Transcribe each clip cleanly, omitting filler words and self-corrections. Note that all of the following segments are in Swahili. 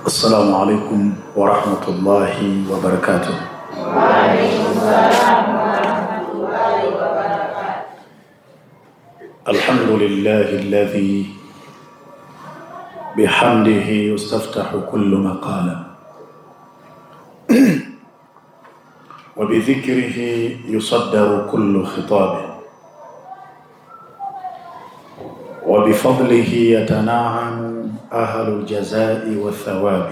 السلام عليكم ورحمة الله وبركاته. وعليكم السلام ورحمة الله وبركاته. الحمد لله الذي بحمده يستفتح كل مقال وبذكره يصدر كل خطاب وبفضله يتناعم أهل الجزاء والثواب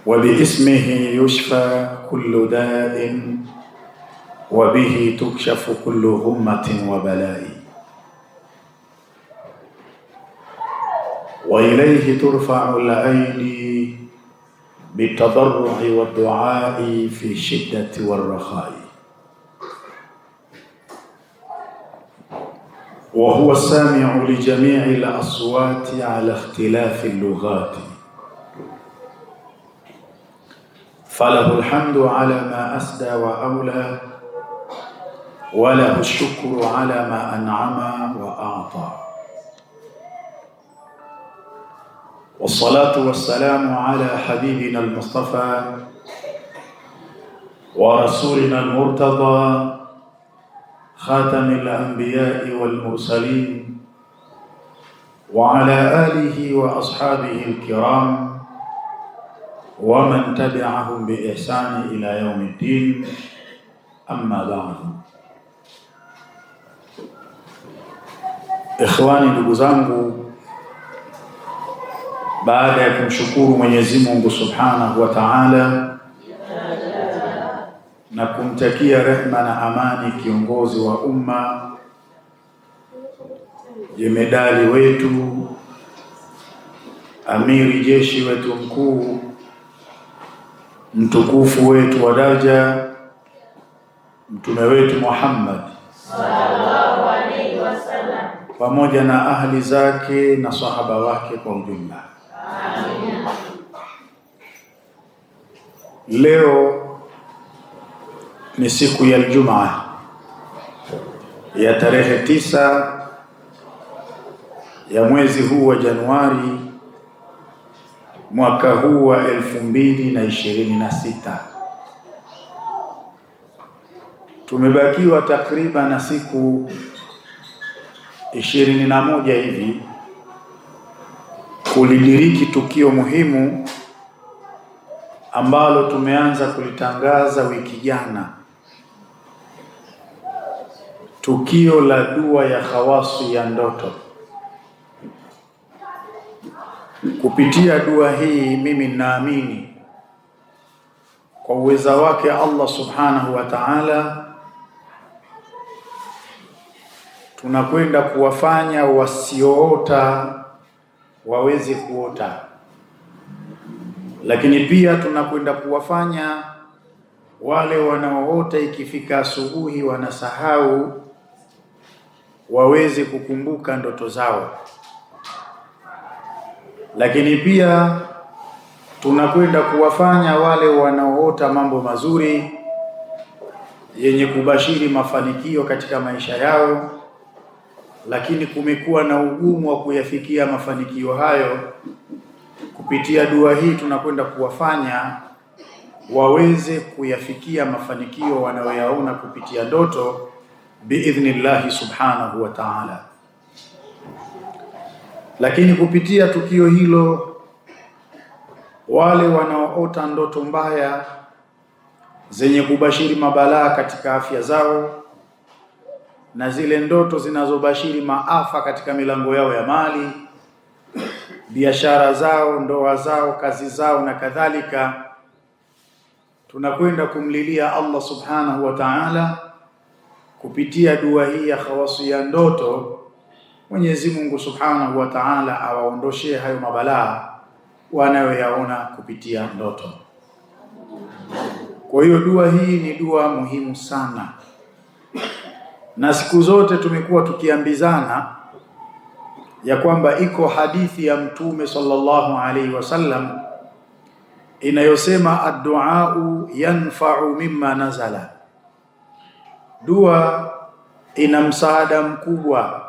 وباسمه يشفى كل داء وبه تكشف كل غمة وبلاء وإليه ترفع الأيدي بالتضرع والدعاء في الشدة والرخاء وهو السامع لجميع الأصوات على اختلاف اللغات فله الحمد على ما أسدى وأولى وله الشكر على ما أنعم وأعطى والصلاة والسلام على حبيبنا المصطفى ورسولنا المرتضى خاتم الأنبياء والمرسلين وعلى آله وأصحابه الكرام ومن تبعهم بإحسان إلى يوم الدين. أما بعد. Ikhwani, ndugu zangu, baada ya kumshukuru Mwenyezi Mungu Subhanahu wa Ta'ala na kumtakia rehma na amani kiongozi wa umma, jemedali wetu, amiri jeshi wetu mkuu, mtukufu wetu wa daraja, mtume wetu Muhammad sallallahu alaihi wasallam, pamoja na ahli zake na sahaba wake kwa ujumla. Amin. Leo ni siku ya Ijumaa ya tarehe 9 ya mwezi huu wa Januari mwaka huu wa 2026. Tumebakiwa takriban na siku 21 hivi kulidiriki tukio muhimu ambalo tumeanza kulitangaza wiki jana, tukio la dua ya khawasi ya ndoto. Kupitia dua hii, mimi ninaamini kwa uweza wake Allah Subhanahu wa Ta'ala, tunakwenda kuwafanya wasioota waweze kuota, lakini pia tunakwenda kuwafanya wale wanaoota ikifika asubuhi wanasahau waweze kukumbuka ndoto zao, lakini pia tunakwenda kuwafanya wale wanaoota mambo mazuri yenye kubashiri mafanikio katika maisha yao, lakini kumekuwa na ugumu wa kuyafikia mafanikio hayo. Kupitia dua hii tunakwenda kuwafanya waweze kuyafikia mafanikio wanayoyaona kupitia ndoto biidhnillahi subhanahu wa ta'ala. Lakini kupitia tukio hilo, wale wanaoota ndoto mbaya zenye kubashiri mabalaa katika afya zao na zile ndoto zinazobashiri maafa katika milango yao ya mali, biashara zao, ndoa zao, kazi zao na kadhalika, tunakwenda kumlilia Allah Subhanahu wa Ta'ala kupitia dua hii ya khawasi ya ndoto. Mwenyezi Mungu Subhanahu wa Ta'ala awaondoshee hayo mabalaa wanayoyaona kupitia ndoto. Kwa hiyo dua hii ni dua muhimu sana, na siku zote tumekuwa tukiambizana ya kwamba iko hadithi ya Mtume sallallahu alaihi wasallam inayosema ad-du'au yanfa'u mimma nazala, dua ina msaada mkubwa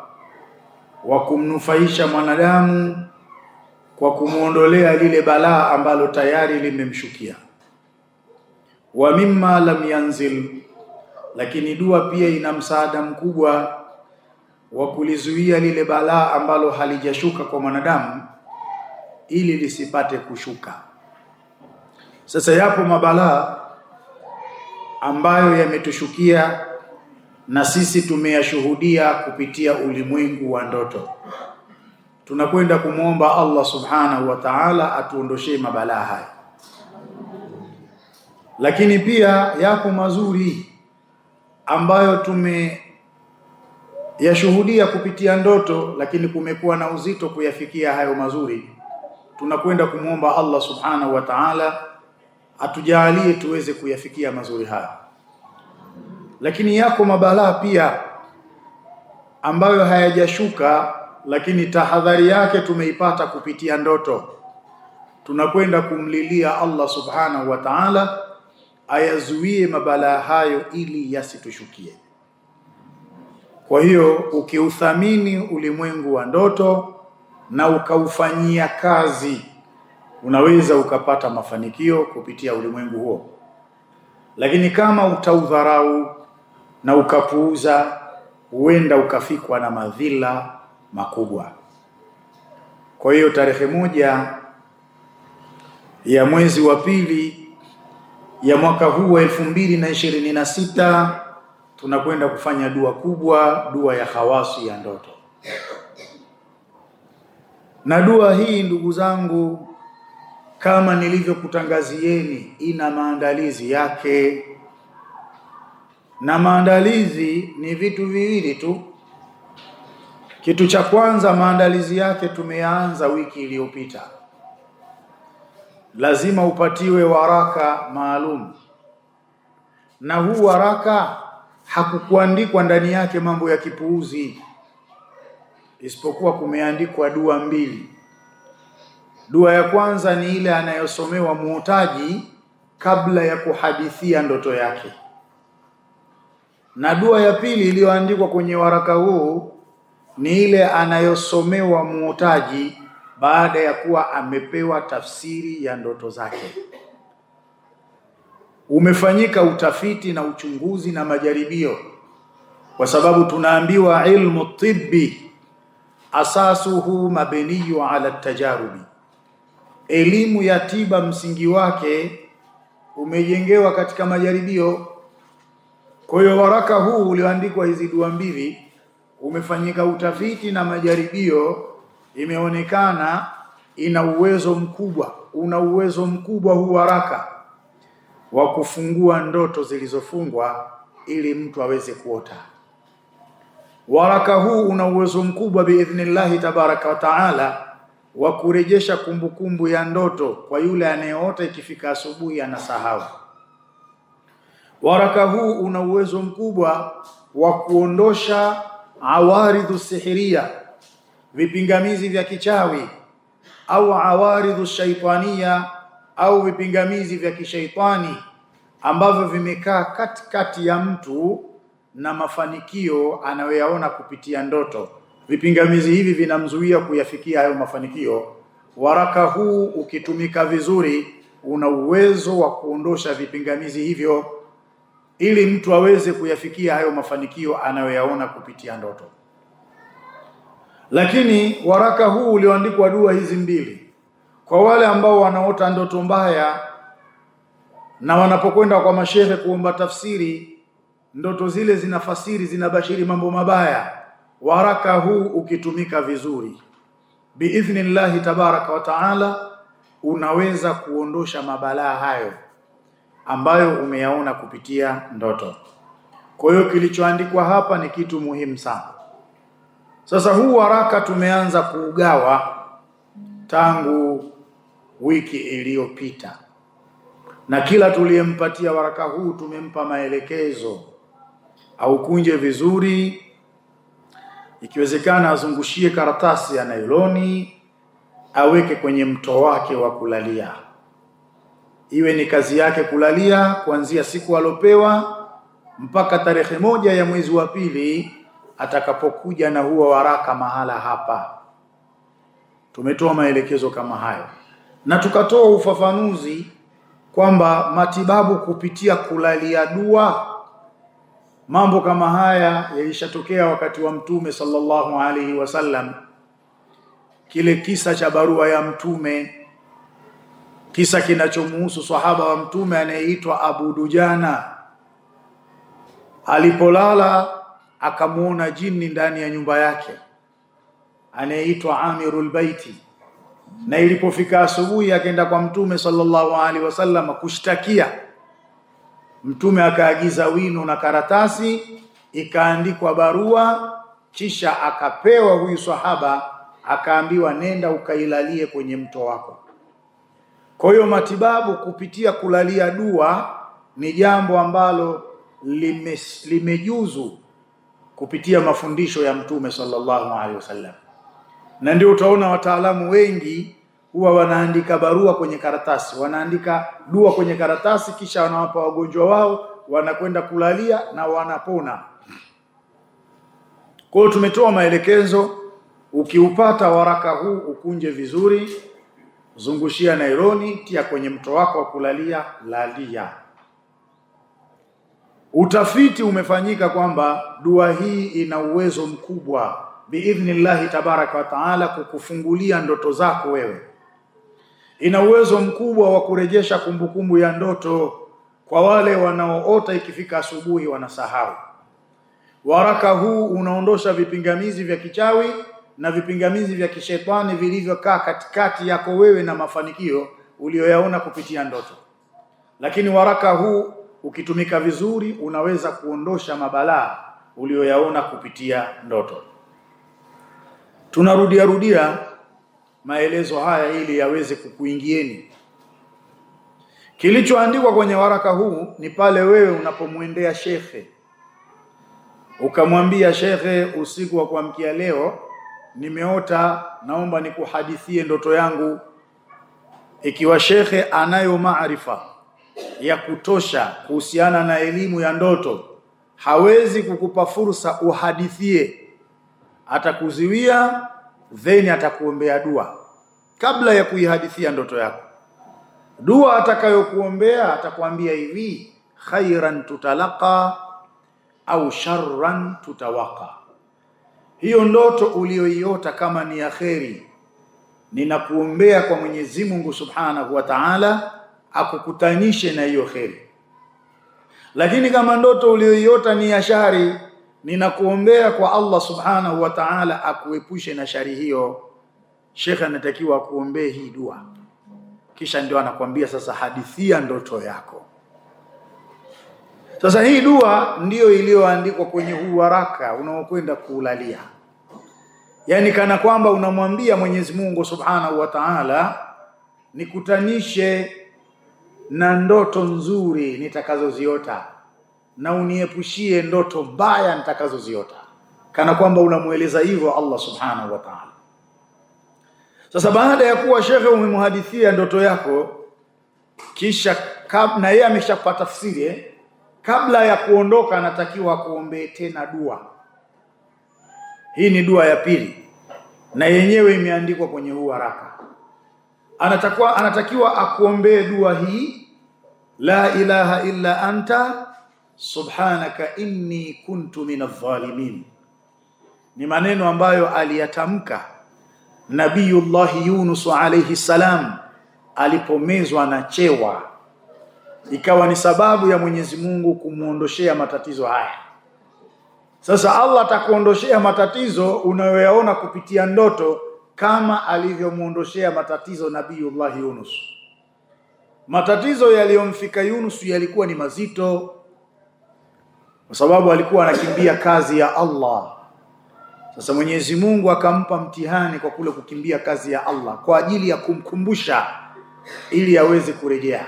wa kumnufaisha mwanadamu kwa kumuondolea lile balaa ambalo tayari limemshukia. Wa mimma lam yanzil, lakini dua pia ina msaada mkubwa wa kulizuia lile balaa ambalo halijashuka kwa mwanadamu ili lisipate kushuka. Sasa yapo mabalaa ambayo yametushukia na sisi tumeyashuhudia kupitia ulimwengu wa ndoto. Tunakwenda kumwomba Allah subhanahu wa ta'ala atuondoshee mabalaa haya. Lakini pia yapo mazuri ambayo tumeyashuhudia kupitia ndoto, lakini kumekuwa na uzito kuyafikia hayo mazuri. Tunakwenda kumwomba Allah subhanahu wa ta'ala atujalie tuweze kuyafikia mazuri haya. Lakini yako mabalaa pia ambayo hayajashuka, lakini tahadhari yake tumeipata kupitia ndoto. Tunakwenda kumlilia Allah subhanahu wa ta'ala ayazuie mabalaa hayo ili yasitushukie. Kwa hiyo ukiuthamini ulimwengu wa ndoto na ukaufanyia kazi, unaweza ukapata mafanikio kupitia ulimwengu huo. Lakini kama utaudharau na ukapuuza, huenda ukafikwa na madhila makubwa. Kwa hiyo tarehe 1 ya mwezi wa pili ya mwaka huu wa 2026 tunakwenda kufanya dua kubwa, dua ya khawasi ya ndoto. Na dua hii ndugu zangu, kama nilivyokutangazieni, ina maandalizi yake, na maandalizi ni vitu viwili tu. Kitu cha kwanza, maandalizi yake tumeanza wiki iliyopita. Lazima upatiwe waraka maalum, na huu waraka hakukuandikwa ndani yake mambo ya kipuuzi, isipokuwa kumeandikwa dua mbili. Dua ya kwanza ni ile anayosomewa muotaji kabla ya kuhadithia ndoto yake, na dua ya pili iliyoandikwa kwenye waraka huu ni ile anayosomewa muotaji baada ya kuwa amepewa tafsiri ya ndoto zake. Umefanyika utafiti na uchunguzi na majaribio, kwa sababu tunaambiwa ilmu tibbi asasuhu mabniyu ala tajarubi, elimu ya tiba msingi wake umejengewa katika majaribio. Kwa hiyo waraka huu ulioandikwa hizi dua mbili umefanyika utafiti na majaribio, imeonekana una uwezo mkubwa huu waraka wa kufungua ndoto zilizofungwa ili mtu aweze kuota. Waraka huu una uwezo mkubwa biidhnillahi tabaraka wa taala wa kurejesha kumbukumbu ya ndoto kwa yule anayeota, ikifika asubuhi anasahau. Waraka huu una uwezo mkubwa wa kuondosha awaridhu sihiria, vipingamizi vya kichawi, au awaridhu shaitania, au vipingamizi vya kishaitani ambavyo vimekaa katikati ya mtu na mafanikio anayoyaona kupitia ndoto. Vipingamizi hivi vinamzuia kuyafikia hayo mafanikio. Waraka huu ukitumika vizuri una uwezo wa kuondosha vipingamizi hivyo ili mtu aweze kuyafikia hayo mafanikio anayoyaona kupitia ndoto. Lakini waraka huu ulioandikwa dua hizi mbili, kwa wale ambao wanaota ndoto mbaya na wanapokwenda kwa mashehe kuomba tafsiri, ndoto zile zinafasiri, zinabashiri mambo mabaya, waraka huu ukitumika vizuri biidhnillahi tabaraka wa taala unaweza kuondosha mabalaa hayo ambayo umeyaona kupitia ndoto. Kwa hiyo kilichoandikwa hapa ni kitu muhimu sana. Sasa huu waraka tumeanza kuugawa tangu wiki iliyopita, na kila tuliyempatia waraka huu tumempa maelekezo aukunje vizuri, ikiwezekana azungushie karatasi ya nailoni, aweke kwenye mto wake wa kulalia, iwe ni kazi yake kulalia kuanzia siku alopewa mpaka tarehe 1 ya mwezi wa pili atakapokuja na huo waraka mahala hapa. Tumetoa maelekezo kama hayo, na tukatoa ufafanuzi kwamba matibabu kupitia kulalia dua, mambo kama haya yalishatokea wakati wa Mtume sallallahu alaihi wasallam. Kile kisa cha barua ya Mtume, kisa kinachomuhusu sahaba wa Mtume anayeitwa Abu Dujana. Alipolala akamuona jini ndani ya nyumba yake anayeitwa Amirul Baiti, na ilipofika asubuhi akaenda kwa Mtume sallallahu alaihi wasallam kushtakia. Mtume akaagiza wino na karatasi, ikaandikwa barua, kisha akapewa huyu sahaba, akaambiwa nenda ukailalie kwenye mto wako. Kwa hiyo matibabu kupitia kulalia dua ni jambo ambalo limejuzu kupitia mafundisho ya Mtume sallallahu alaihi wasallam. Na ndio utaona wataalamu wengi huwa wanaandika barua kwenye karatasi, wanaandika dua kwenye karatasi, kisha wanawapa wagonjwa wao, wanakwenda kulalia na wanapona. Kwa hiyo tumetoa maelekezo, ukiupata waraka huu ukunje vizuri, zungushia nailoni, tia kwenye mto wako wa kulalia, lalia. Utafiti umefanyika kwamba dua hii ina uwezo mkubwa biidhnillahi tabaraka wa taala kukufungulia ndoto zako wewe. Ina uwezo mkubwa wa kurejesha kumbukumbu ya ndoto kwa wale wanaoota ikifika asubuhi wanasahau. Waraka huu unaondosha vipingamizi vya kichawi na vipingamizi vya kishetani vilivyokaa katikati yako wewe na mafanikio uliyoyaona kupitia ndoto. Lakini waraka huu ukitumika vizuri unaweza kuondosha mabalaa uliyoyaona kupitia ndoto. Tunarudia maelezo haya ili yaweze kukuingieni. Kilichoandikwa kwenye waraka huu ni pale wewe unapomwendea shekhe ukamwambia, shekhe, usiku wa kuamkia leo nimeota, naomba nikuhadithie ndoto yangu. Ikiwa shekhe anayo maarifa ya kutosha kuhusiana na elimu ya ndoto, hawezi kukupa fursa uhadithie, atakuziwia, then atakuombea dua kabla ya kuihadithia ndoto yako. Dua atakayokuombea atakwambia hivi: khairan tutalaqa au sharran tutawaqa. Hiyo ndoto uliyoiota kama ni ya kheri, ninakuombea kwa Mwenyezi Mungu Subhanahu wa Ta'ala akukutanishe na hiyo kheri. Lakini kama ndoto uliyoiota ni ya shari, ninakuombea kwa Allah Subhanahu wa Ta'ala akuepushe na shari hiyo. Sheikh anatakiwa akuombee hii dua, kisha ndio anakuambia sasa hadithia ndoto yako. Sasa hii dua ndiyo iliyoandikwa kwenye huu waraka unaokwenda kuulalia. Yaani kana kwamba unamwambia Mwenyezi Mungu Subhanahu wa Ta'ala, nikutanishe na ndoto nzuri nitakazoziota na uniepushie ndoto mbaya nitakazoziota. Kana kwamba unamueleza hivyo Allah Subhanahu wa Ta'ala. Sasa baada ya kuwa shekhe umemhadithia ndoto yako, kisha na yeye ameshapata tafsiri, kabla ya kuondoka anatakiwa kuombee tena dua. Hii ni dua ya pili na yenyewe imeandikwa kwenye huu waraka. Anatakiwa akuombee dua hii: la ilaha illa anta subhanaka inni kuntu minadh-dhalimin. Ni maneno ambayo aliyatamka Nabiyullah Yunus alayhi salam alipomezwa na chewa, ikawa ni sababu ya Mwenyezi Mungu kumuondoshea matatizo haya. Sasa Allah atakuondoshea matatizo unayoyaona kupitia ndoto kama alivyomuondoshea matatizo Nabiyullah Yunus. Matatizo yaliyomfika Yunus yalikuwa ni mazito, kwa sababu alikuwa anakimbia kazi ya Allah. Sasa Mwenyezi Mungu akampa mtihani kwa kule kukimbia kazi ya Allah kwa ajili ya kumkumbusha ili aweze kurejea.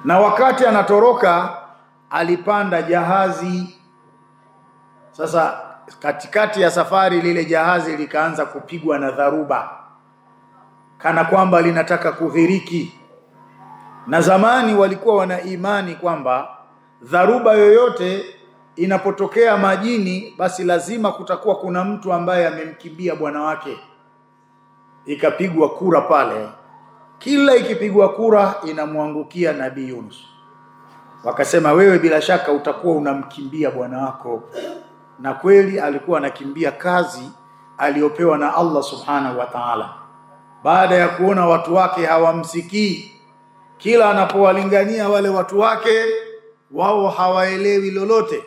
Na wakati anatoroka alipanda jahazi. Sasa katikati ya safari lile jahazi likaanza kupigwa na dharuba, kana kwamba linataka kughiriki. Na zamani walikuwa wana imani kwamba dharuba yoyote inapotokea majini, basi lazima kutakuwa kuna mtu ambaye amemkimbia bwana wake. Ikapigwa kura pale, kila ikipigwa kura inamwangukia Nabii Yunus. Wakasema, wewe bila shaka utakuwa unamkimbia bwana wako. Na kweli alikuwa anakimbia kazi aliyopewa na Allah subhanahu wa ta'ala. Baada ya kuona watu wake hawamsikii, kila anapowalingania wale watu wake wao hawaelewi lolote,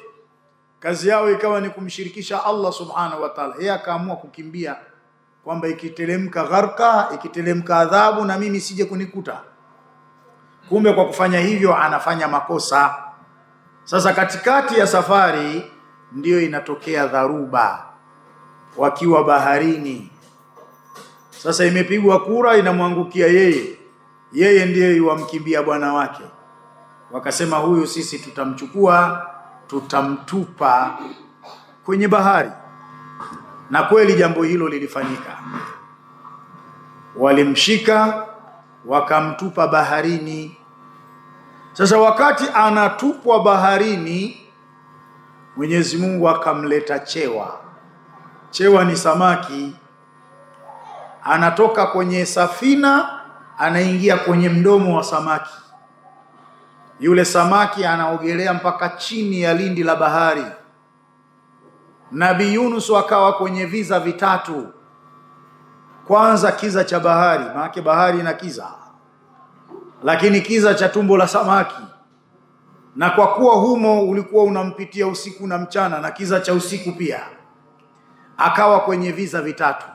kazi yao ikawa ni kumshirikisha Allah subhanahu wa ta'ala. Yeye akaamua kukimbia, kwamba ikiteremka gharqa, ikiteremka adhabu, na mimi sije kunikuta. Kumbe kwa kufanya hivyo anafanya makosa. Sasa katikati ya safari ndiyo inatokea dharuba, wakiwa baharini. Sasa imepigwa kura, inamwangukia yeye ndiye yuamkimbia bwana wake. Wakasema, huyu sisi tutamchukua, tutamtupa kwenye bahari. Na kweli jambo hilo lilifanyika. Walimshika wakamtupa baharini. Sasa wakati anatupwa baharini, Mwenyezi Mungu akamleta chewa. Chewa ni samaki, anatoka kwenye safina anaingia kwenye mdomo wa samaki. Yule samaki anaogelea mpaka chini ya lindi la bahari. Nabii Yunus akawa kwenye viza vitatu. Kwanza kiza cha bahari, maana bahari ina kiza, lakini kiza cha tumbo la samaki. Na kwa kuwa humo ulikuwa unampitia usiku na mchana, na kiza cha usiku pia, akawa kwenye viza vitatu.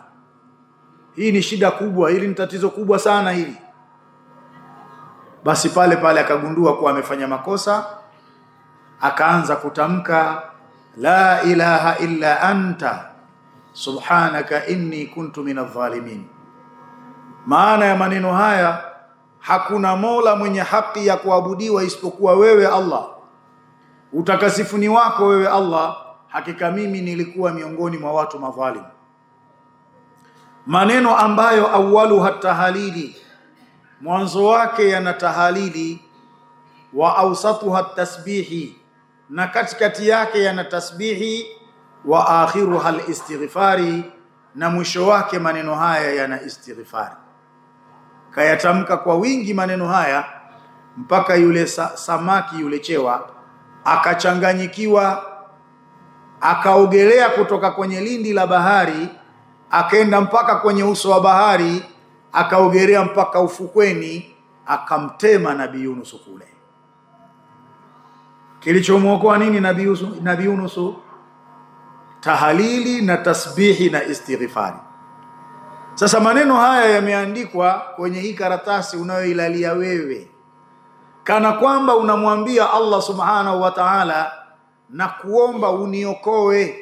Hii ni shida kubwa, hili ni tatizo kubwa sana hili. Basi pale akagundua kuwa amefanya makosa, akaanza kutamka la ilaha illa anta subhanaka inni kuntu minadh dhalimin. Maana ya maneno haya, hakuna mola mwenye haki ya kuabudiwa isipokuwa wewe Allah. Utakasifu ni wako wewe Allah, hakika mimi nilikuwa miongoni mwa watu madhalim. Maneno ambayo awalu hatahalili, mwanzo wake yana tahalili, wa awsatuha tasbihi, na katikati yake yana tasbihi, wa akhiruha alistighfari, na mwisho wake maneno haya yana istighfari. Kayatamka kwa wingi maneno haya mpaka yule samaki, yule chewa, akachanganyikiwa, akaogelea kutoka kwenye lindi la bahari, akaenda mpaka kwenye uso wa bahari, akaogelea mpaka ufukweni, akamtema Nabii Yunus kule. Kilichomwokoa nini Nabii Yunus? Tahalili na tasbihi na istighfari. Sasa maneno haya yameandikwa kwenye hii karatasi unayoilalia wewe, kana kwamba unamwambia Allah subhanahu wa ta'ala, na kuomba uniokoe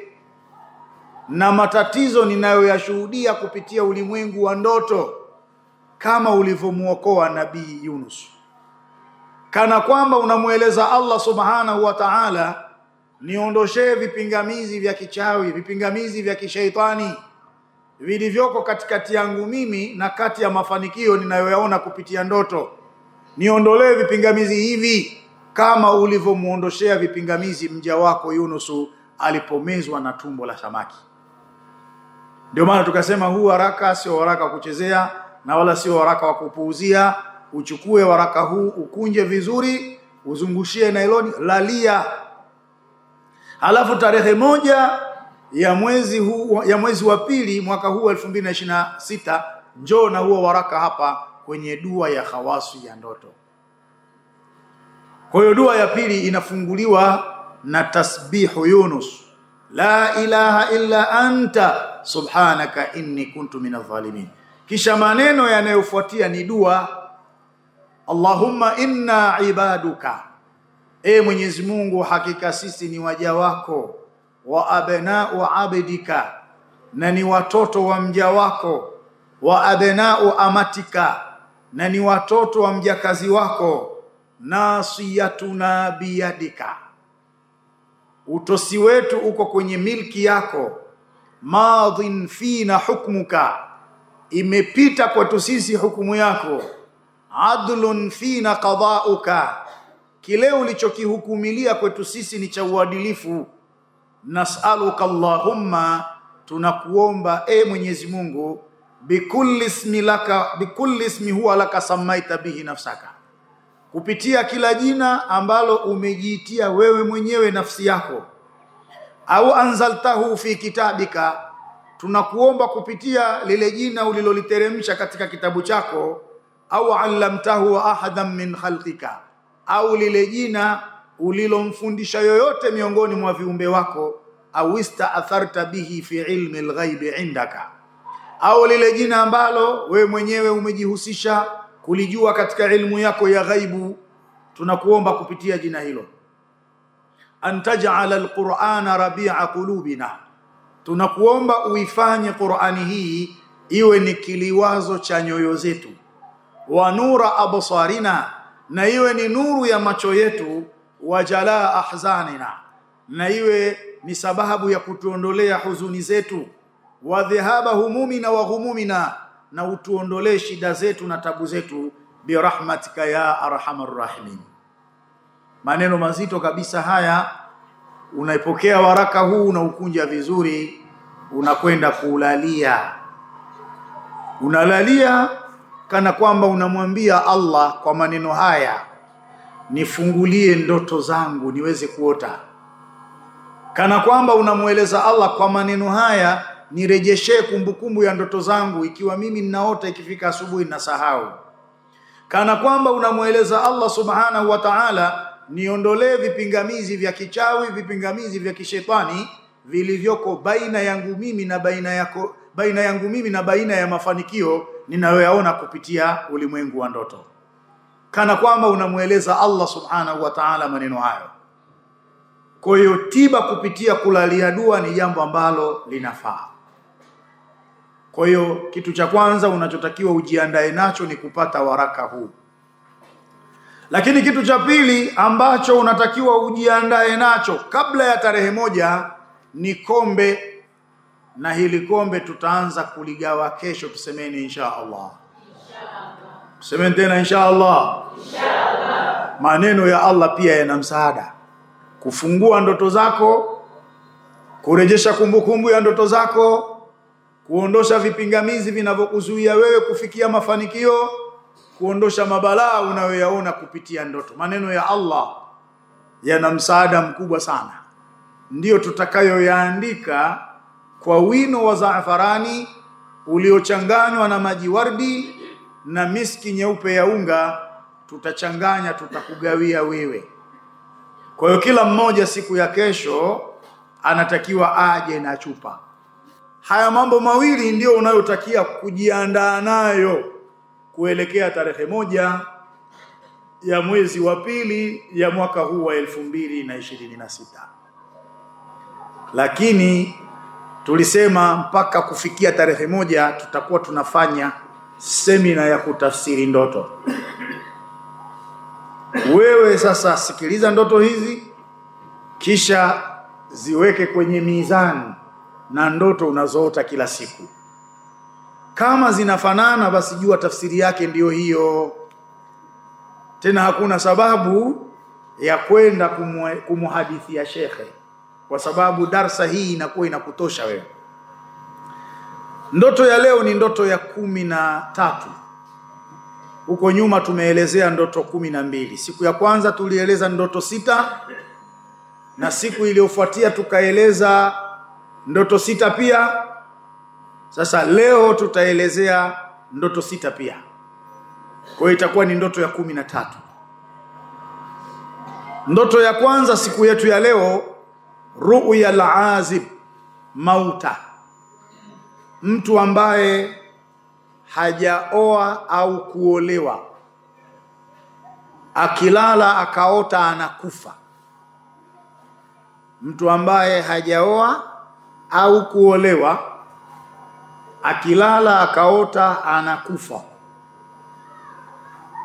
na matatizo ninayoyashuhudia kupitia ulimwengu wa ndoto, kama ulivyomuokoa Nabii Yunus. Kana kwamba unamueleza Allah subhanahu wa ta'ala, niondoshe vipingamizi vya kichawi, vipingamizi vya kishaitani vilivyoko katikati yangu mimi na kati ya mafanikio ninayoyaona kupitia ndoto. Niondolee vipingamizi hivi kama ulivyomuondoshea vipingamizi mja wako Yunus alipomezwa na tumbo la samaki. Ndio maana tukasema huu waraka sio waraka wa kuchezea, na wala sio waraka wa kupuuzia. Uchukue waraka huu, ukunje vizuri, uzungushie nailoni, lalia. Halafu tarehe 1 ya mwezi wa pili mwaka huu 2026 njoo na huo waraka hapa kwenye dua ya khawasi ya ndoto. Kwa hiyo dua ya pili inafunguliwa na tasbihu Yunus, la ilaha illa anta subhanaka inni kuntu minadh dhalimin. Kisha maneno yanayofuatia ni dua, Allahumma inna ibaduka, e Mwenyezi Mungu, hakika sisi ni waja wako, wa abna'u abdika, na ni watoto wa mja wako, wa abna'u amatika, na ni watoto wa mjakazi wako, nasiyatuna biyadika, utosi wetu uko kwenye milki yako, madhin fina hukmuka, imepita kwetu sisi hukumu yako, adlun fina qada'uka, kile ulichokihukumilia kwetu sisi ni cha uadilifu. Nas'aluka Allahumma, tunakuomba Mwenyezi Mungu, bikulli ismi huwa laka samaita bihi nafsaka, kupitia kila jina ambalo umejiitia wewe mwenyewe nafsi yako, au anzaltahu fi kitabika, tunakuomba kupitia lile jina uliloliteremsha katika kitabu chako, au allamtahu ahadan min khalqika, au lile jina ulilomfundisha yoyote miongoni mwa viumbe wako, au ista'tharta bihi fi ilmi alghaibi indaka, au lile jina ambalo wewe mwenyewe umejihusisha kulijua katika ilmu yako ya ghaibu, tunakuomba kupitia jina hilo. Antaj'ala alqur'ana rabi'a qulubina, tunakuomba uifanye Qur'ani hii iwe ni kiliwazo cha nyoyo zetu, wa nura absarina, na iwe ni nuru ya macho yetu, wa jalaa ahzanina, na iwe ni sababu ya kutuondolea huzuni zetu, wa dhahaba humumina wa ghumumina, na utuondolee shida zetu na tabu zetu, birahmatika ya arhamar rahimin. Maneno mazito kabisa haya. Unaipokea waraka huu, unaukunja vizuri, unakwenda kuulalia. Unalalia kana kwamba unamwambia Allah kwa maneno haya, nifungulie ndoto zangu niweze kuota. Kana kwamba unamueleza Allah kwa maneno haya, nirejeshe kumbukumbu ya ndoto zangu, ikiwa mimi ninaota ikifika asubuhi nasahau. Kana kwamba unamueleza Allah subhanahu wa ta'ala, niondolee vipingamizi vya kichawi, vipingamizi vya kishetani vilivyoko baina yangu mimi na baina ya mafanikio ninayoyaona kupitia ulimwengu wa ndoto. Kana kwamba unamueleza Allah subhanahu wa ta'ala maneno hayo. Kwa hiyo tiba kupitia kulalia dua ni jambo ambalo linafaa. Kwa hiyo kitu cha kwanza unachotakiwa ujiandae nacho ni kupata waraka huu. Lakini kitu cha pili ambacho unatakiwa ujiandae nacho kabla ya tarehe 1 ni kombe, na hili kombe tutaanza kuligawa kesho. Tusemeni insha Allah. Tusemeni tena insha Allah. Maneno ya Allah pia yana msaada kufungua ndoto zako, kurejesha kumbukumbu ya ndoto zako, kuondosha vipingamizi vinavyokuzuia wewe kufikia mafanikio, kuondosha mabalaa unayoyaona kupitia ndoto. Maneno ya Allah yana msaada mkubwa sana, ndiyo tutakayoyaandika kwa wino wa zaafarani uliochanganywa na maji wardi na miski nyeupe ya unga. Tutachanganya, tutakugawia wewe. Kwa hiyo kila mmoja siku ya kesho anatakiwa aje na chupa. Haya mambo mawili ndio unayotakia kujiandaa nayo kuelekea tarehe 1 ya mwezi wa 2 ya mwaka huu wa 2026. Lakini tulisema mpaka kufikia tarehe 1 tutakuwa tunafanya semina ya kutafsiri ndoto. Wewe sasa sikiliza ndoto hizi, kisha ziweke kwenye mizani na ndoto unazoota kila siku. Kama zinafanana, basi jua tafsiri yake ndiyo hiyo. Tena hakuna sababu ya kwenda kumuhadithia shekhe, kwa sababu darsa hii inakuwa inakutosha wewe. Ndoto ya leo ni ndoto ya 13. Huko nyuma tumeelezea ndoto 12. Siku ya kwanza tulieleza ndoto 6, na siku iliyofuatia tukaeleza ndoto 6 pia. Sasa leo tutaelezea ndoto 6 pia. Kwa hiyo itakuwa ni ndoto ya 13. Ndoto ya kwanza siku yetu ya leo, ru'ya al-azib mauta. Mtu ambaye hajaoa au kuolewa, akilala akaota anakufa. Mtu ambaye hajaoa au kuolewa, akilala akaota anakufa,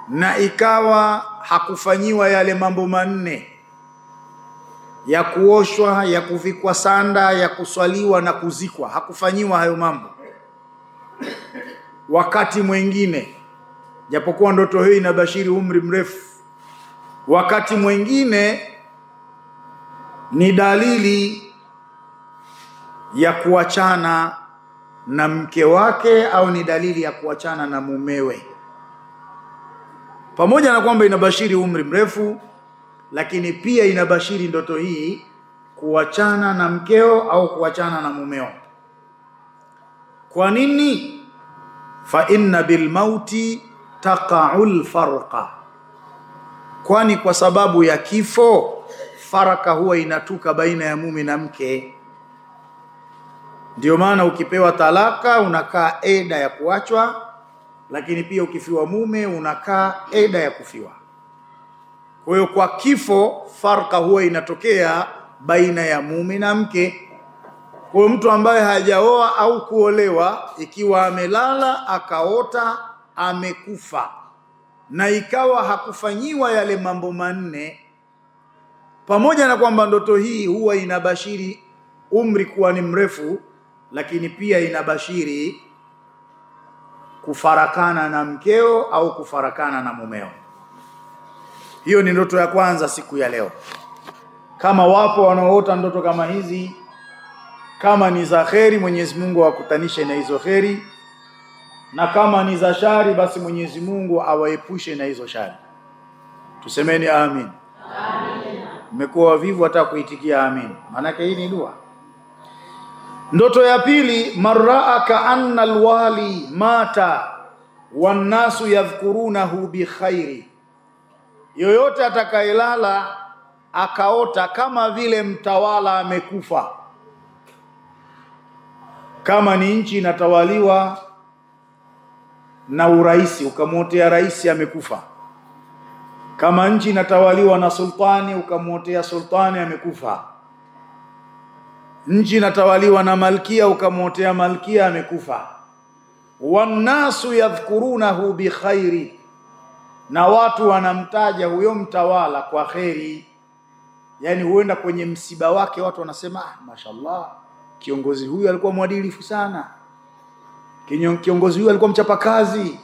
na ikawa hakufanyiwa yale mambo manne ya kuoshwa, ya kuvikwa sanda, ya kuswaliwa na kuzikwa. Hakufanyiwa hayo mambo. Wakati mwingine, japokuwa ndoto hii inabashiri umri mrefu, wakati mwingine ni dalili ya kuachana na mke wake au ni dalili ya kuachana na mumewe. Pamoja na kwamba inabashiri umri mrefu, lakini pia inabashiri ndoto hii kuachana na mkeo au kuachana na mumeo. Kwa nini? Fa inna bil mauti taqa'ul farqa, kwani kwa sababu ya kifo faraka huwa inatuka baina ya mume na mke. Ndio maana ukipewa talaka unakaa eda ya kuachwa, lakini pia ukifiwa mume unakaa eda ya kufiwa. Kwa hiyo kwa kifo faraka huwa inatokea baina ya mume na mke. Kwa mtu ambaye hajaoa au kuolewa, ikiwa amelala akaota amekufa na ikawa hakufanyiwa yale mambo manne, pamoja na kwamba ndoto hii huwa inabashiri umri kuwa ni mrefu, lakini pia inabashiri kufarakana na mkeo au kufarakana na mumeo. Hiyo ni ndoto ya kwanza siku ya leo. Kama wapo wanaoota ndoto kama hizi, kama ni za kheri, Mwenyezi Mungu awakutanishe na hizo kheri, na kama ni za shari, basi Mwenyezi Mungu awaepushe na hizo shari. Tusemeni amin. Amin. Mmekuwa wavivu hata kuitikia amin, maana hii ni dua. Ndoto ya pili, marraa kaanna alwali mata wannasu yadhkurunahu bi khairi. Yoyote atakayelala akaota kama vile mtawala amekufa. Kama ni nchi inatawaliwa na uraisi, ukamwotea rais amekufa. Kama nchi inatawaliwa na sultani, ukamwotea sultani amekufa. Nchi inatawaliwa na malkia, ukamwotea malkia amekufa. Wannasu yadhkurunahu bi khairi, na watu wanamtaja huyo mtawala kwa kheri. Yani huenda kwenye msiba wake watu wanasema, mashallah, kiongozi huyu alikuwa mwadilifu sana, kiongozi huyu alikuwa mchapakazi,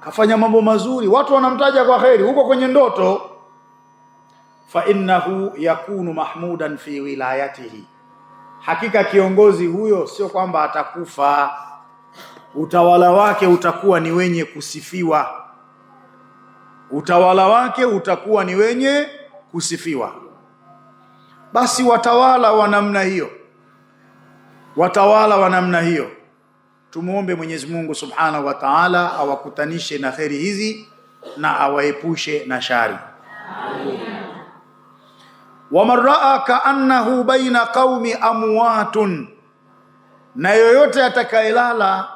kafanya mambo mazuri, watu wanamtaja kwa kheri. Huko kwenye ndoto, fa innahu yakunu mahmudan fi wilayatihi, hakika kiongozi huyo sio kwamba atakufa, utawala wake utakuwa ni wenye kusifiwa. Utawala wake utakuwa ni wenye kusifiwa. Basi watawala wa namna hiyo, tumuombe Mwenyezi Mungu Subhanahu wa Ta'ala awakutanishe na kheri hizi na awaepushe na shari. Amin. Wa marraa kaannahu baina qaumi amwatun, na yoyote atakayelala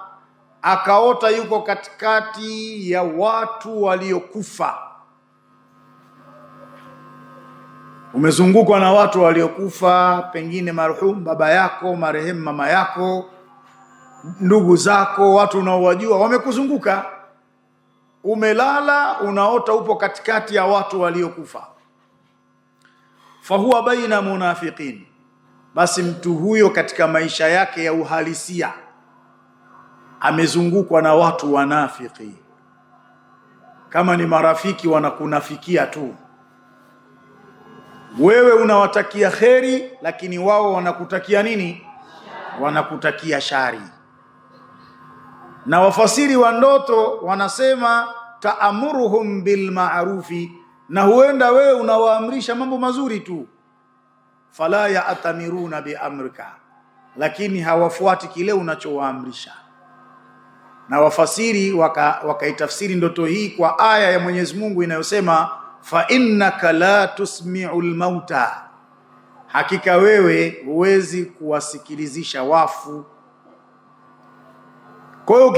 akaota yuko katikati ya watu waliokufa. Umezungukwa na watu waliokufa, pengine marhum baba yako, marehemu mama yako, ndugu zako, watu unaowajua wamekuzunguka. Umelala unaota upo katikati ya watu waliokufa. Fahuwa baina munafiqin, basi mtu huyo katika maisha yake ya uhalisia amezungukwa na watu wanafiki. Kama ni marafiki wanakunafikia tu, wewe unawatakia kheri, lakini wao wanakutakia nini? Wanakutakia shari. Na wafasiri wa ndoto wanasema taamuruhum bil ma'rufi, na huenda wewe unawaamrisha mambo mazuri tu, fala ya'tamiruna bi amrika, lakini hawafuati kile unachowaamrisha. Na wafasiri wakaitafsiri ndoto hii kwa aya ya Mwenyezi Mungu inayosema fa innaka la tusmi'ul mauta, hakika wewe huwezi kuwasikilizisha wafu. Kwa hiyo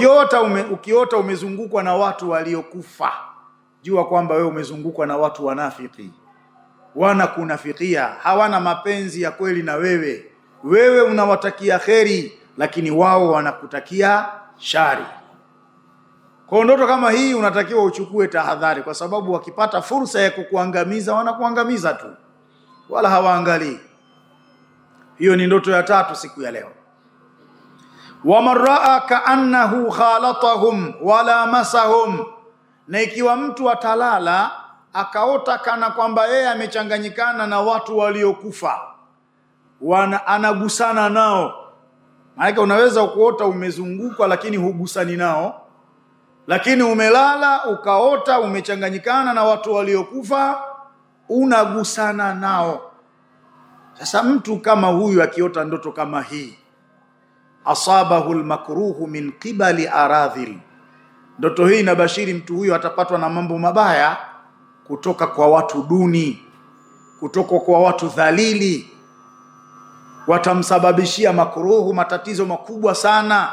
ukiota umezungukwa na watu waliokufa, jua kwamba wewe umezungukwa na watu wanafiki. Wanakunafikia, hawana mapenzi ya kweli na wewe. Wewe unawatakia kheri, lakini wao wanakutakia shari. Kwa ndoto kama hii unatakiwa uchukue tahadhari, kwa sababu wakipata fursa ya kukuangamiza wanakuangamiza tu, wala hawaangalii. Hiyo ni ndoto ya tatu siku ya leo. Wa marraa kaannahu khalatahum wala masahum, na ikiwa mtu atalala akaota kana kwamba yeye amechanganyikana na watu waliokufa, anagusana nao. Maana unaweza kuota umezungukwa lakini hugusani nao, lakini umelala ukaota umechanganyikana na watu waliokufa, unagusana nao. Sasa mtu kama huyu akiota ndoto kama hii, asabahu almakruhu min qibali aradhil, ndoto hii inabashiri mtu huyu atapatwa na mambo mabaya kutoka kwa watu duni, kutoka kwa watu dhalili, watamsababishia makruhu, matatizo makubwa sana.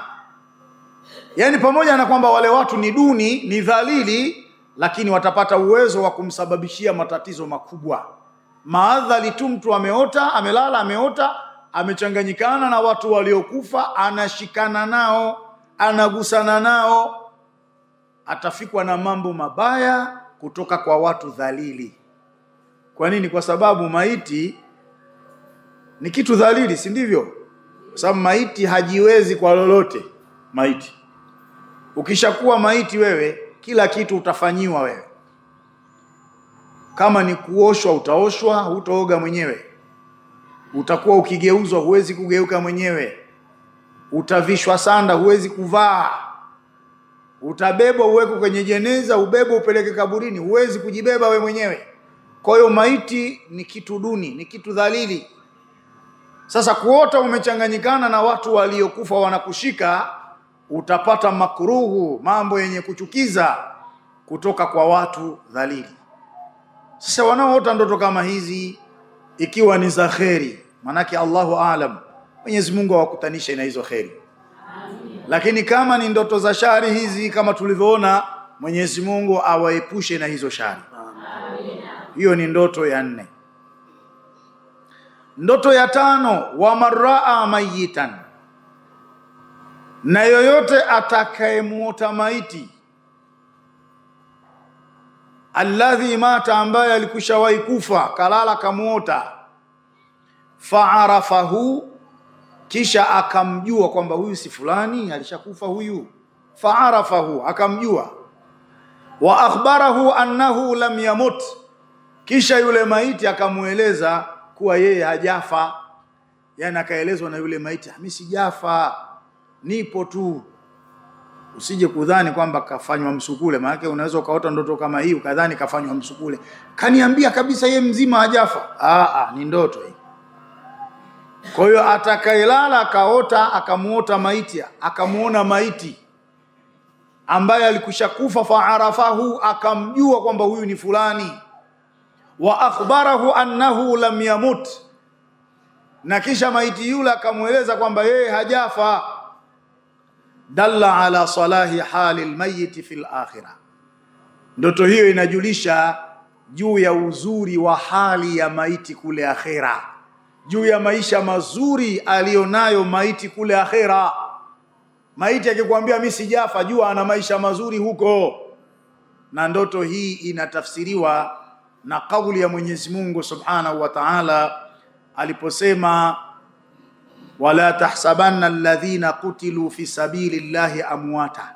Yani pamoja na kwamba wale watu ni duni, ni dhalili, lakini watapata uwezo wa kumsababishia matatizo makubwa. Maadhali tu mtu ameota, amelala ameota amechanganyikana na watu waliokufa, anashikana nao, anagusana nao, atafikwa na mambo mabaya kutoka kwa watu dhalili. Kwa nini? Kwa sababu maiti ni kitu dhalili, si ndivyo? Kwa sababu maiti hajiwezi kwa lolote. Maiti, ukishakuwa maiti wewe, kila kitu utafanyiwa wewe. Kama ni kuoshwa utaoshwa, hutaoga mwenyewe. Utakuwa ukigeuzwa, huwezi kugeuka mwenyewe. Utavishwa sanda, huwezi kuvaa. Utabebwa uwekwe kwenye jeneza, ubebwe upeleke kaburini, huwezi kujibeba we mwenyewe. Kwa hiyo maiti ni kitu duni, ni kitu dhalili. Sasa kuota umechanganyikana na watu waliokufa wanakushika, utapata makruhu, mambo yenye kuchukiza kutoka kwa watu dhalili. Sasa wanaoota ndoto kama hizi, ikiwa ni za kheri, manake Allahu aalam, Mwenyezi Mungu awakutanishe na hizo kheri. Amin. Lakini kama ni ndoto za shari hizi, kama tulivyoona, Mwenyezi Mungu awaepushe na hizo shari. Amin. Hiyo ni ndoto ya 4. Ndoto ya 5, wa maraa mayitan, na yoyote atakayemuota maiti, alladhi mata, ambaye alikushawahi kufa, kalala kamuota, faarafahu, kisha akamjua kwamba huyu si fulani, alishakufa huyu. Faarafahu, akamjua. Wa akhbarahu annahu lam yamut, kisha yule maiti akamueleza kuwa yeye hajafa. Yani akaelezwa na yule maiti, mimi sijafa, nipo tu. Usije kudhani kwamba kafanywa msukule, maana unaweza ukaota ndoto kama hii ukadhani kafanywa msukule. Kaniambia kabisa yeye mzima hajafa. Ni ndoto hii. Kwa hiyo atakayelala akaota, akamuota maiti, akamuona maiti ambaye alikushakufa, faarafahu, akamjua kwamba huyu ni fulani, wa akhbarahu annahu lam yamut, na kisha maiti yule akamueleza kwamba yeye hajafa, dalla ala salahi hali almayit fil akhirah. Ndoto hiyo inajulisha juu ya uzuri wa hali ya maiti kule akhera, juu ya maisha mazuri alionayo maiti kule akhera. Maiti akikwambia mimi sijafa, jua ana maisha mazuri huko. Na ndoto hii inatafsiriwa na kauli ya Mwenyezi Mungu Subhanahu wa Ta'ala aliposema, wala tahsabanna alladhina qutilu fi sabilillahi amwata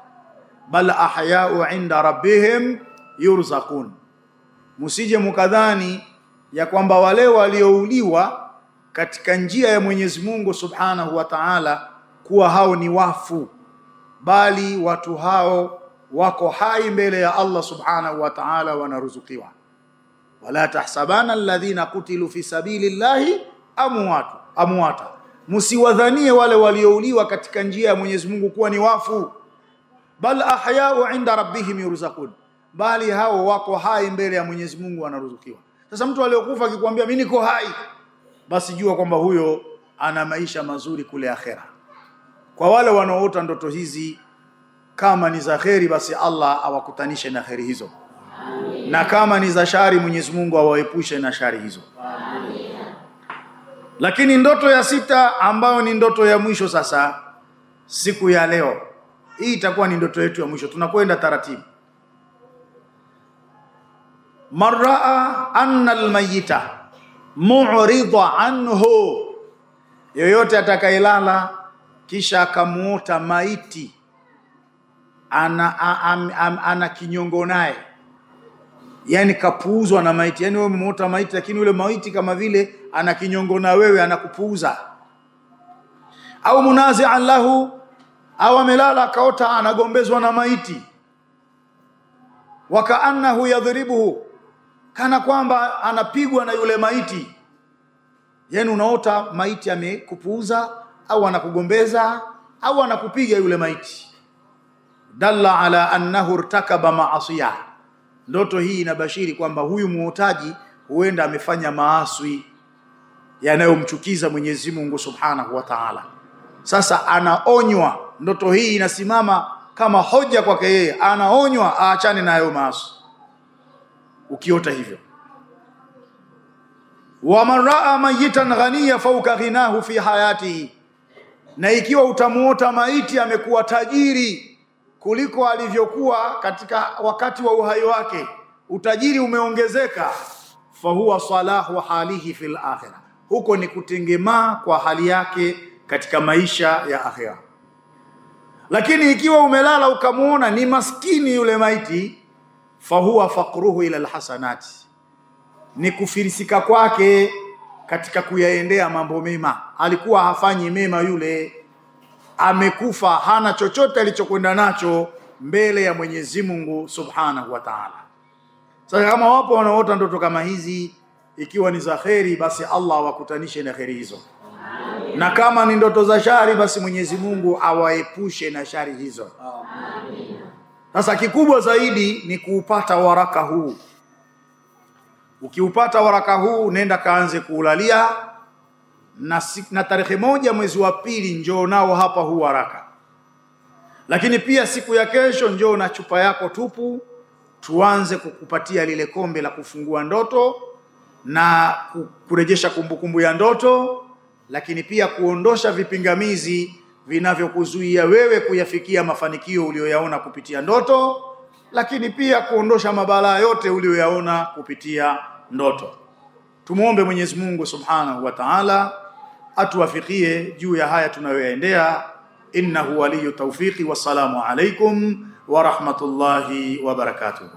bal ahya'u 'inda rabbihim yurzaqun, musije mukadhani ya kwamba wale waliouliwa katika njia ya Mwenyezi Mungu Subhanahu wa Ta'ala kuwa hao ni wafu, bali watu hao wako hai mbele ya Allah Subhanahu wa Ta'ala, wanaruzukiwa. Wala tahsabanna alladhina qutilu fi sabilillahi amwata, musiwadhanie wale waliouliwa katika njia ya Mwenyezi Mungu kuwa ni wafu, bal ahya'u 'inda rabbihim yurzaqun, bali hao wako hai mbele ya Mwenyezi Mungu, wanaruzukiwa. Sasa mtu aliyokufa akikwambia mimi niko hai, basi jua kwamba huyo ana maisha mazuri kule akhera. Kwa wale wanaoota ndoto hizi, kama ni za kheri, basi Allah awakutanishe na kheri hizo. Amin. Na kama ni za shari, Mwenyezi Mungu awaepushe na shari hizo. Amin. Lakini ndoto ya 6, ambayo ni ndoto ya mwisho sasa siku ya leo, hii itakuwa ni ndoto yetu ya mwisho, tunakwenda taratibu. Maraa anna almayita mu'rida anhu, yoyote atakayelala kisha akamuota maiti ana kinyongo naye, yani kapuuzwa na maiti. Yani wewe umeota maiti, lakini yule maiti kama vile ana kinyongo na wewe, anakupuuza. Au munazi'an lahu, au amelala akaota anagombezwa na maiti. Wakaannahu yadhribuhu, kana kwamba anapigwa na yule maiti. Yani unaota maiti amekupuuza au anakugombeza au anakupiga yule maiti. Dalla ala annahu irtakaba ma'asiya, ndoto hii inabashiri kwamba huyu muotaji huenda amefanya maasi yanayomchukiza Mwenyezi Mungu Subhanahu wa Ta'ala. Sasa anaonywa, ndoto hii inasimama kama hoja kwake yeye, anaonywa aachane na hayo maasi ukiota hivyo. Wa man raa mayitan ghaniya fawqa ghinahu fi hayatihi, na ikiwa utamuota maiti amekuwa tajiri kuliko alivyokuwa katika wakati wa uhai wake, utajiri umeongezeka, fahuwa salahu halihi fil akhirah, huko ni kutengemaa kwa hali yake katika maisha ya akhira. Lakini ikiwa umelala ukamuona ni maskini yule maiti, fahuwa faqruhu ila alhasanati, ni kufirisika kwake katika kuyaendea mambo mema. Alikuwa hafanyi mema yule, amekufa, hana chochote alichokwenda nacho mbele ya Mwenyezi Mungu Subhanahu wa Ta'ala. Sasa kama wapo wanaota ndoto kama hizi, ikiwa ni za kheri, basi Allah awakutanishe na kheri hizo. Amin. Na kama ni ndoto za shari, basi Mwenyezi Mungu awaepushe na shari hizo. Amin. Sasa kikubwa zaidi ni kuupata waraka huu. Ukiupata waraka huu, nenda kaanze kuulalia, na tarehe 1 mwezi wa 2 njoo nao hapa huu waraka. Lakini pia siku ya kesho njoo na chupa yako tupu, tuanze kukupatia lile kombe la kufungua ndoto na kurejesha kumbukumbu ya ndoto, lakini pia kuondosha vipingamizi vinavyokuzuia wewe kuyafikia mafanikio uliyoyaona kupitia ndoto, lakini pia kuondosha mabalaa yote uliyoyaona kupitia ndoto. Tumuombe Mwenyezi Mungu Subhanahu wa Ta'ala atuwafikie juu ya haya tunayoyaendea. Innahu waliyu tawfiqi. Wassalamu alaikum wa rahmatullahi wa barakatuh.